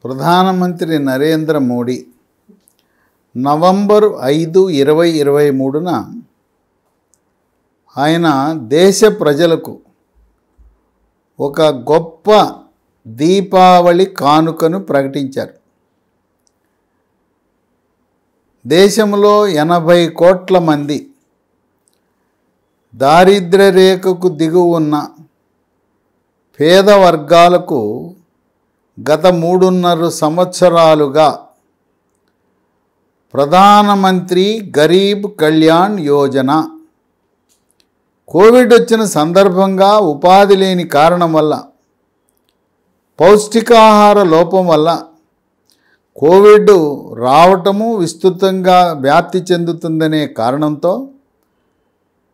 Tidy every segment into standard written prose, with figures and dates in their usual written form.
ప్రధానమంత్రి నరేంద్ర మోడీ నవంబర్ 5, 2023న ఆయన దేశ ప్రజలకు ఒక గొప్ప దీపావళి కానుకను ప్రకటించారు. దేశంలో 80 కోట్ల మంది దారిద్ర్య రేఖకు దిగువ ఉన్న పేద వర్గాలకు గత 3.5 సంవత్సరాలుగా ప్రధానమంత్రి గరీబ్ కళ్యాణ్ యోజన కోవిడ్ వచ్చిన సందర్భంగా ఉపాధి లేని కారణం వల్ల, పౌష్టికాహార లోపం వల్ల కోవిడ్ రావటము విస్తృతంగా వ్యాప్తి చెందుతుందనే కారణంతో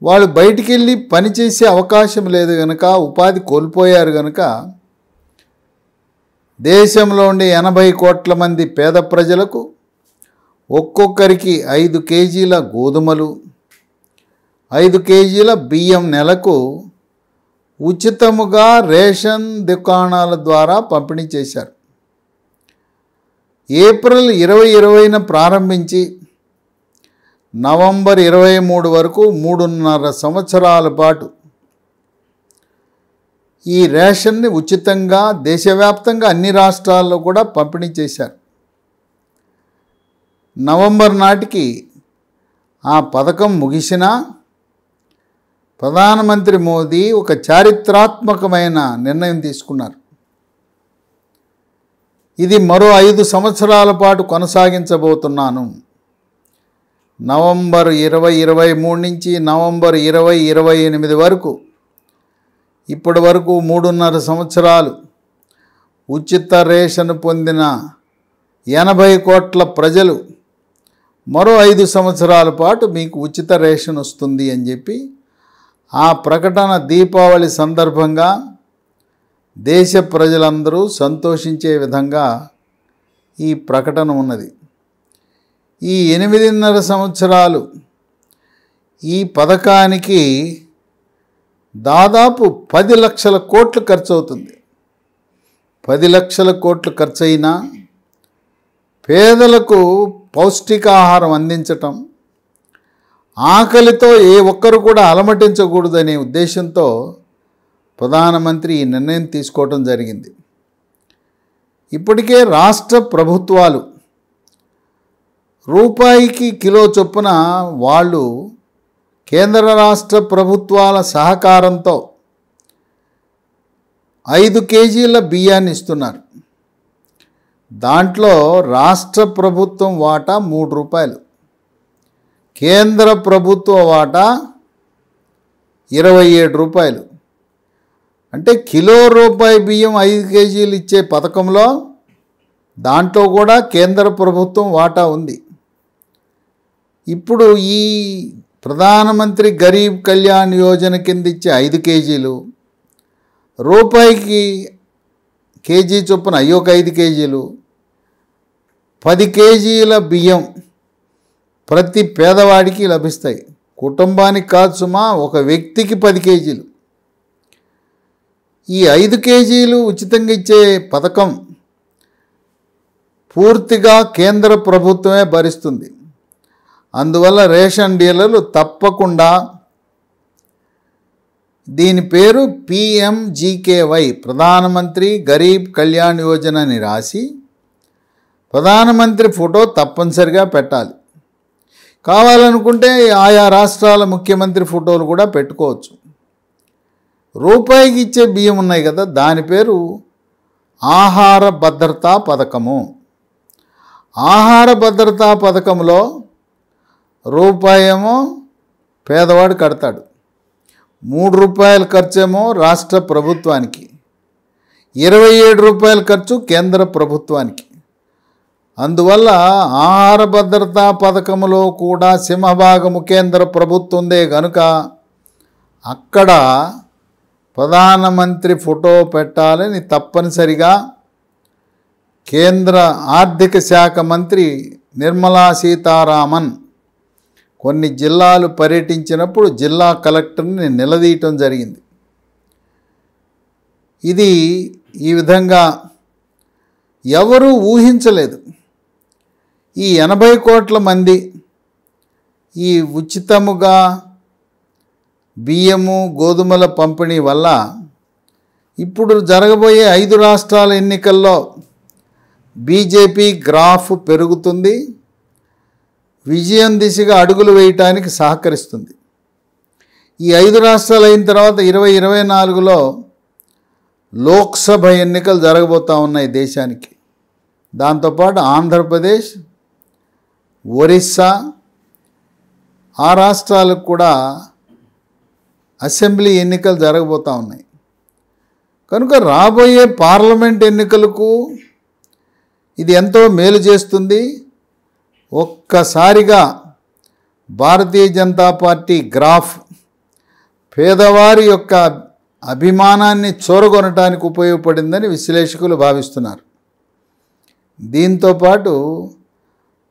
వాళ్ళు బయటికి వెళ్ళి పనిచేసే అవకాశం లేదు కనుక, ఉపాధి కోల్పోయారు కనుక దేశంలో ఉండే 80 కోట్ల మంది పేద ప్రజలకు ఒక్కొక్కరికి 5 కేజీల గోధుమలు, 5 కేజీల బియ్యం నెలకు ఉచితముగా రేషన్ దుకాణాల ద్వారా పంపిణీ చేశారు. ఏప్రిల్ 2020న ప్రారంభించి నవంబర్ 23 వరకు 3.5 సంవత్సరాల పాటు ఈ రేషన్ని ఉచితంగా దేశవ్యాప్తంగా అన్ని రాష్ట్రాల్లో కూడా పంపిణీ చేశారు. నవంబర్ నాటికి ఆ పథకం ముగిసినా ప్రధానమంత్రి మోదీ ఒక చారిత్రాత్మకమైన నిర్ణయం తీసుకున్నారు. ఇది మరో 5 సంవత్సరాల పాటు కొనసాగించబోతున్నాను. నవంబర్ 2023 నుంచి నవంబర్ 2028 వరకు, ఇప్పటి వరకు 3.5 సంవత్సరాలు ఉచిత రేషన్ పొందిన 80 కోట్ల ప్రజలు మరో 5 సంవత్సరాల పాటు మీకు ఉచిత రేషన్ వస్తుంది అని చెప్పి ఆ ప్రకటన దీపావళి సందర్భంగా దేశ ప్రజలందరూ సంతోషించే విధంగా ఈ ప్రకటన ఉన్నది. ఈ 8.5 సంవత్సరాలు ఈ పథకానికి దాదాపు 10 లక్షల కోట్లు ఖర్చు అవుతుంది. 10 లక్షల కోట్లు ఖర్చు అయినా పేదలకు పౌష్టికాహారం అందించటం, ఆకలితో ఏ ఒక్కరు కూడా అలమటించకూడదనే ఉద్దేశంతో ప్రధానమంత్రి ఈ నిర్ణయం తీసుకోవటం జరిగింది. ఇప్పటికే రాష్ట్ర ప్రభుత్వాలు రూపాయికి కిలో చొప్పున వాళ్ళు కేంద్ర రాష్ట్ర ప్రభుత్వాల సహకారంతో 5 కేజీల బియ్యాన్ని ఇస్తున్నారు. దాంట్లో రాష్ట్ర ప్రభుత్వం వాటా 3 రూపాయలు, కేంద్ర ప్రభుత్వ వాటా 27 రూపాయలు. అంటే కిలో రూపాయి బియ్యం 5 కేజీలు ఇచ్చే పథకంలో దాంట్లో కూడా కేంద్ర ప్రభుత్వం వాటా ఉంది. ఇప్పుడు ఈ ప్రధానమంత్రి గరీబ్ కళ్యాణ్ యోజన కింద ఇచ్చే 5 కేజీలు, రూపాయికి కేజీ చొప్పున అయ్యొక 5 కేజీలు, 10 కేజీల బియ్యం ప్రతి పేదవాడికి లభిస్తాయి. కుటుంబానికి కాదు సుమా, ఒక వ్యక్తికి 10 కేజీలు. ఈ 5 కేజీలు ఉచితంగా ఇచ్చే పథకం పూర్తిగా కేంద్ర ప్రభుత్వమే భరిస్తుంది. అందువల్ల రేషన్ డీలర్లు తప్పకుండా దీని పేరు PMGKY, ప్రధానమంత్రి గరీబ్ కళ్యాణ్ యోజన అని రాసి ప్రధానమంత్రి ఫోటో తప్పనిసరిగా పెట్టాలి. కావాలనుకుంటే ఆయా రాష్ట్రాల ముఖ్యమంత్రి ఫోటోలు కూడా పెట్టుకోవచ్చు. రూపాయికి ఇచ్చే బియ్యం ఉన్నాయి కదా, దాని పేరు ఆహార భద్రతా పథకము. ఆహార భద్రతా పథకంలో రూపాయేమో పేదవాడు కడతాడు, 3 రూపాయల ఖర్చేమో రాష్ట్ర ప్రభుత్వానికి, 27 రూపాయల ఖర్చు కేంద్ర ప్రభుత్వానికి. అందువల్ల ఆహార భద్రతా పథకంలో కూడా సింహభాగము కేంద్ర ప్రభుత్వందే కనుక అక్కడ ప్రధానమంత్రి ఫోటో పెట్టాలని తప్పనిసరిగా కేంద్ర ఆర్థిక శాఖ మంత్రి నిర్మలా సీతారామన్ కొన్ని జిల్లాలు పర్యటించినప్పుడు జిల్లా కలెక్టర్ని నిలదీయటం జరిగింది. ఇది ఈ విధంగా ఎవరూ ఊహించలేదు. ఈ 80 కోట్ల మంది ఈ ఉచితముగా బియ్యము గోధుమల పంపిణీ వల్ల ఇప్పుడు జరగబోయే 5 రాష్ట్రాల ఎన్నికల్లో బీజేపీ గ్రాఫ్ పెరుగుతుంది, విజయం దిశగా అడుగులు వేయటానికి సహకరిస్తుంది. ఈ 5 రాష్ట్రాలు అయిన తర్వాత 2024లో లోక్సభ ఎన్నికలు జరగబోతూ ఉన్నాయి దేశానికి. దాంతోపాటు ఆంధ్రప్రదేశ్, ఒరిస్సా ఆ రాష్ట్రాలకు కూడా అసెంబ్లీ ఎన్నికలు జరగబోతూ ఉన్నాయి. కనుక రాబోయే పార్లమెంట్ ఎన్నికలకు ఇది ఎంతో మేలు చేస్తుంది. ఒక్కసారిగా భారతీయ జనతా పార్టీ గ్రాఫ్ పేదవారి యొక్క అభిమానాన్ని చూరగొనటానికి ఉపయోగపడిందని విశ్లేషకులు భావిస్తున్నారు. దీంతోపాటు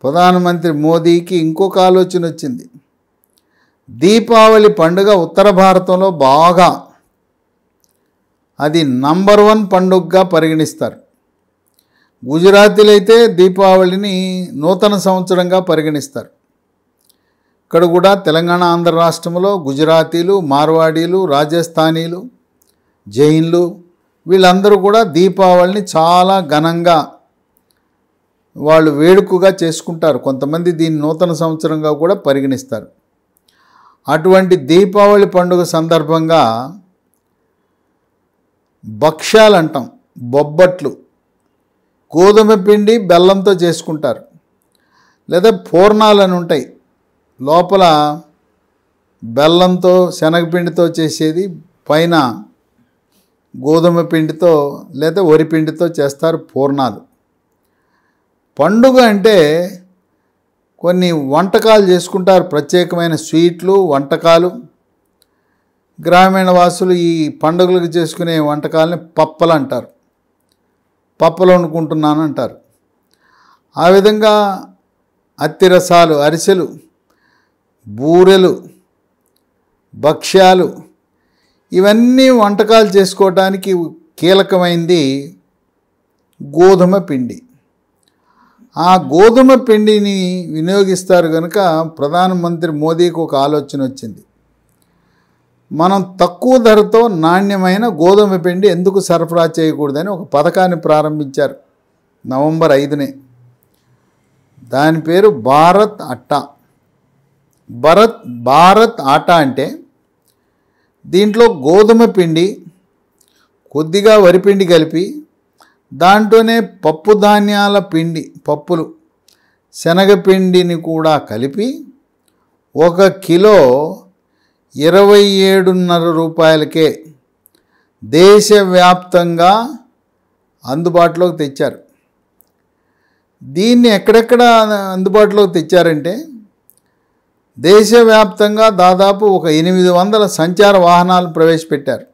ప్రధానమంత్రి మోదీకి ఇంకొక ఆలోచన వచ్చింది. దీపావళి పండుగ ఉత్తర భారతంలో బాగా అది నంబర్ 1 పండుగగా పరిగణిస్తారు. గుజరాతీలు అయితే దీపావళిని నూతన సంవత్సరంగా పరిగణిస్తారు. ఇక్కడ కూడా తెలంగాణ ఆంధ్ర రాష్ట్రంలో గుజరాతీలు, మార్వాడీలు, రాజస్థానీలు, జైన్లు వీళ్ళందరూ కూడా దీపావళిని చాలా ఘనంగా వాళ్ళు వేడుకగా చేసుకుంటారు. కొంతమంది దీన్ని నూతన సంవత్సరంగా కూడా పరిగణిస్తారు. అటువంటి దీపావళి పండుగ సందర్భంగా భక్ష్యాలు అంటాం, బొబ్బట్లు, గోధుమ పిండి బెల్లంతో చేసుకుంటారు. లేదా పూర్ణాలు అని ఉంటాయి, లోపల బెల్లంతో శనగపిండితో చేసేది, పైన గోధుమ పిండితో లేదా వరి పిండితో చేస్తారు పూర్ణాలు. పండుగ అంటే కొన్ని వంటకాలు చేసుకుంటారు, ప్రత్యేకమైన స్వీట్లు, వంటకాలు. గ్రామీణ వాసులు ఈ పండుగలకు చేసుకునే వంటకాలని పప్పలు అంటారు. పప్పలు వండుకుంటున్నాను అంటారు. ఆ విధంగా అత్తిరసాలు, అరిసెలు, బూరెలు, భక్ష్యాలు ఇవన్నీ వంటకాలు చేసుకోవడానికి కీలకమైంది గోధుమ పిండి. ఆ గోధుమ పిండిని వినియోగిస్తారు కనుక ప్రధానమంత్రి మోదీకి ఒక ఆలోచన వచ్చింది. మనం తక్కువ ధరతో నాణ్యమైన గోధుమ పిండి ఎందుకు సరఫరా చేయకూడదని ఒక పథకాన్ని ప్రారంభించారు నవంబర్ 5నే. దాని పేరు భారత్ అట్టా. భారత్ ఆటా అంటే దీంట్లో గోధుమ పిండి, కొద్దిగా వరిపిండి కలిపి దాంట్లోనే పప్పు ధాన్యాల పిండి, పప్పులు, శనగపిండిని కూడా కలిపి 1 కిలో 27.5 రూపాయలకే దేశవ్యాప్తంగా అందుబాటులోకి తెచ్చారు. దీన్ని ఎక్కడెక్కడ అందుబాటులోకి తెచ్చారంటే దేశవ్యాప్తంగా దాదాపు ఒక 800 సంచార వాహనాలు ప్రవేశపెట్టారు.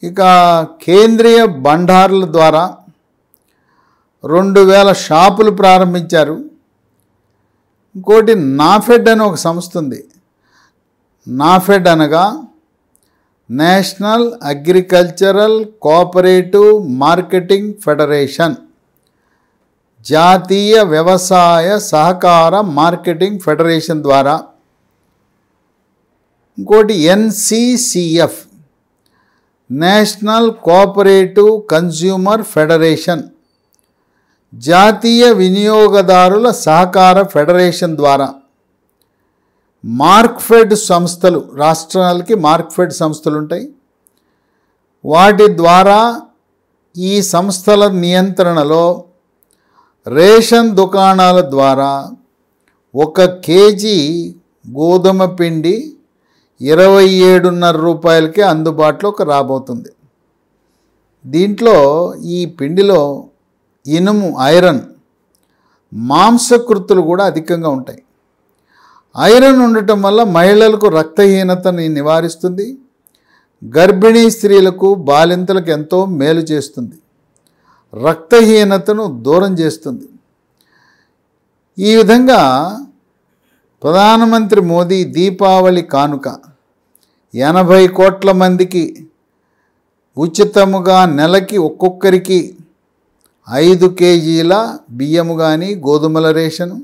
ఇక కేంద్రీయ బండార్ల ద్వారా 2000 షాపులు ప్రారంభించారు. ఇంకోటి నాఫెడ్ అని ఒక సంస్థ ఉంది. నాఫెడ్ అనగా national agricultural cooperative marketing federation, జాతీయ వ్యవసాయ సహకార మార్కెటింగ్ ఫెడరేషన్ ద్వారా. ఇంకోటి NCCF, national cooperative consumer federation, జాతీయ వినియోగదారుల సహకార ఫెడరేషన్ ద్వారా. మార్క్ఫెడ్ సంస్థలు, రాష్ట్రాలకి మార్క్ఫెడ్ సంస్థలు ఉంటాయి. వాటి ద్వారా ఈ సంస్థల నియంత్రణలో రేషన్ దుకాణాల ద్వారా 1 కేజీ గోధుమ పిండి 27.5 రూపాయలకే అందుబాటులోకి రాబోతుంది. దీంట్లో ఈ పిండిలో ఇనుము, ఐరన్, మాంసకృతులు కూడా అధికంగా ఉంటాయి. ఐరన్ ఉండటం వల్ల మహిళలకు రక్తహీనతని నివారిస్తుంది, గర్భిణీ స్త్రీలకు, బాలింతలకు ఎంతో మేలు చేస్తుంది, రక్తహీనతను దూరం చేస్తుంది. ఈ విధంగా ప్రధానమంత్రి మోదీ దీపావళి కానుక 80 కోట్ల మందికి ఉచితముగా నెలకి ఒక్కొక్కరికి 5 కేజీల బియ్యము కానీ గోధుమల రేషను.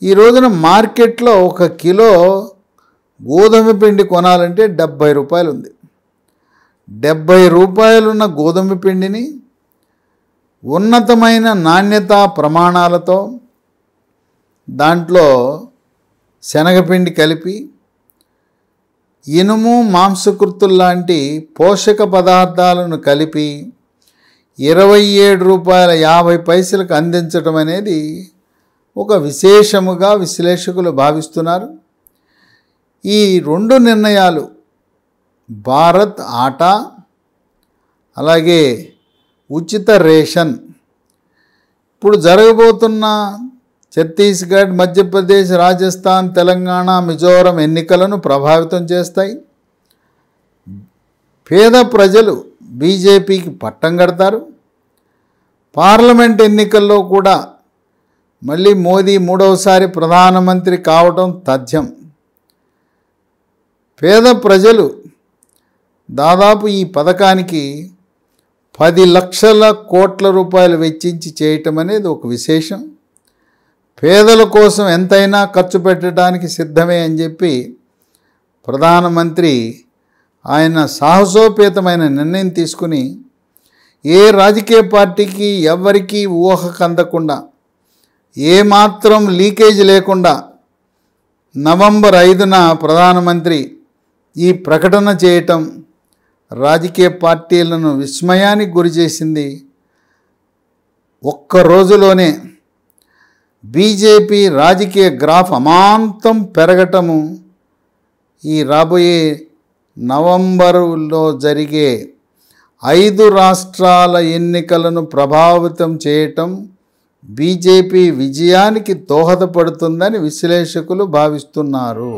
ఈ రోజున మార్కెట్లో 1 కిలో గోధుమ పిండి కొనాలంటే 70 రూపాయలు ఉంది. 70 రూపాయలున్న గోధుమ పిండిని ఉన్నతమైన నాణ్యతా ప్రమాణాలతో దాంట్లో శనగపిండి కలిపి ఇనుము మాంసకృతుల్లాంటి పోషక పదార్థాలను కలిపి 27 రూపాయల 50 పైసలకు అందించడం అనేది ఒక విశేషముగా విశ్లేషకులు భావిస్తున్నారు. ఈ 2 నిర్ణయాలు భారత్ ఆటా అలాగే ఉచిత రేషన్ ఇప్పుడు జరగబోతున్న ఛత్తీస్గఢ్, మధ్యప్రదేశ్, రాజస్థాన్, తెలంగాణ, మిజోరం ఎన్నికలను ప్రభావితం చేస్తాయి. పేద ప్రజలు బీజేపీకి పట్టం కడతారు. పార్లమెంట్ ఎన్నికల్లో కూడా మళ్ళీ మోదీ 3వసారి ప్రధానమంత్రి కావటం తథ్యం. పేద ప్రజలు దాదాపు ఈ పథకానికి 10 లక్షల కోట్ల రూపాయలు వెచ్చించి చేయటం అనేది ఒక విశేషం. పేదల కోసం ఎంతైనా ఖర్చు పెట్టడానికి సిద్ధమే అని చెప్పి ప్రధానమంత్రి ఆయన సాహసోపేతమైన నిర్ణయం తీసుకుని ఏ రాజకీయ పార్టీకి ఎవరికీ ఊహకు అందకుండా ఏమాత్రం లీకేజ్ లేకుండా నవంబర్ 5న ప్రధానమంత్రి ఈ ప్రకటన చేయటం రాజకీయ పార్టీలను విస్మయానికి గురి చేసింది. ఒక్క రోజులోనే బీజేపీ రాజకీయ గ్రాఫ్ అమాంతం పెరగటము ఈ రాబోయే నవంబరులో జరిగే 5 రాష్ట్రాల ఎన్నికలను ప్రభావితం చేయటం బీజేపీ విజయానికి దోహదపడుతుందని విశ్లేషకులు భావిస్తున్నారు.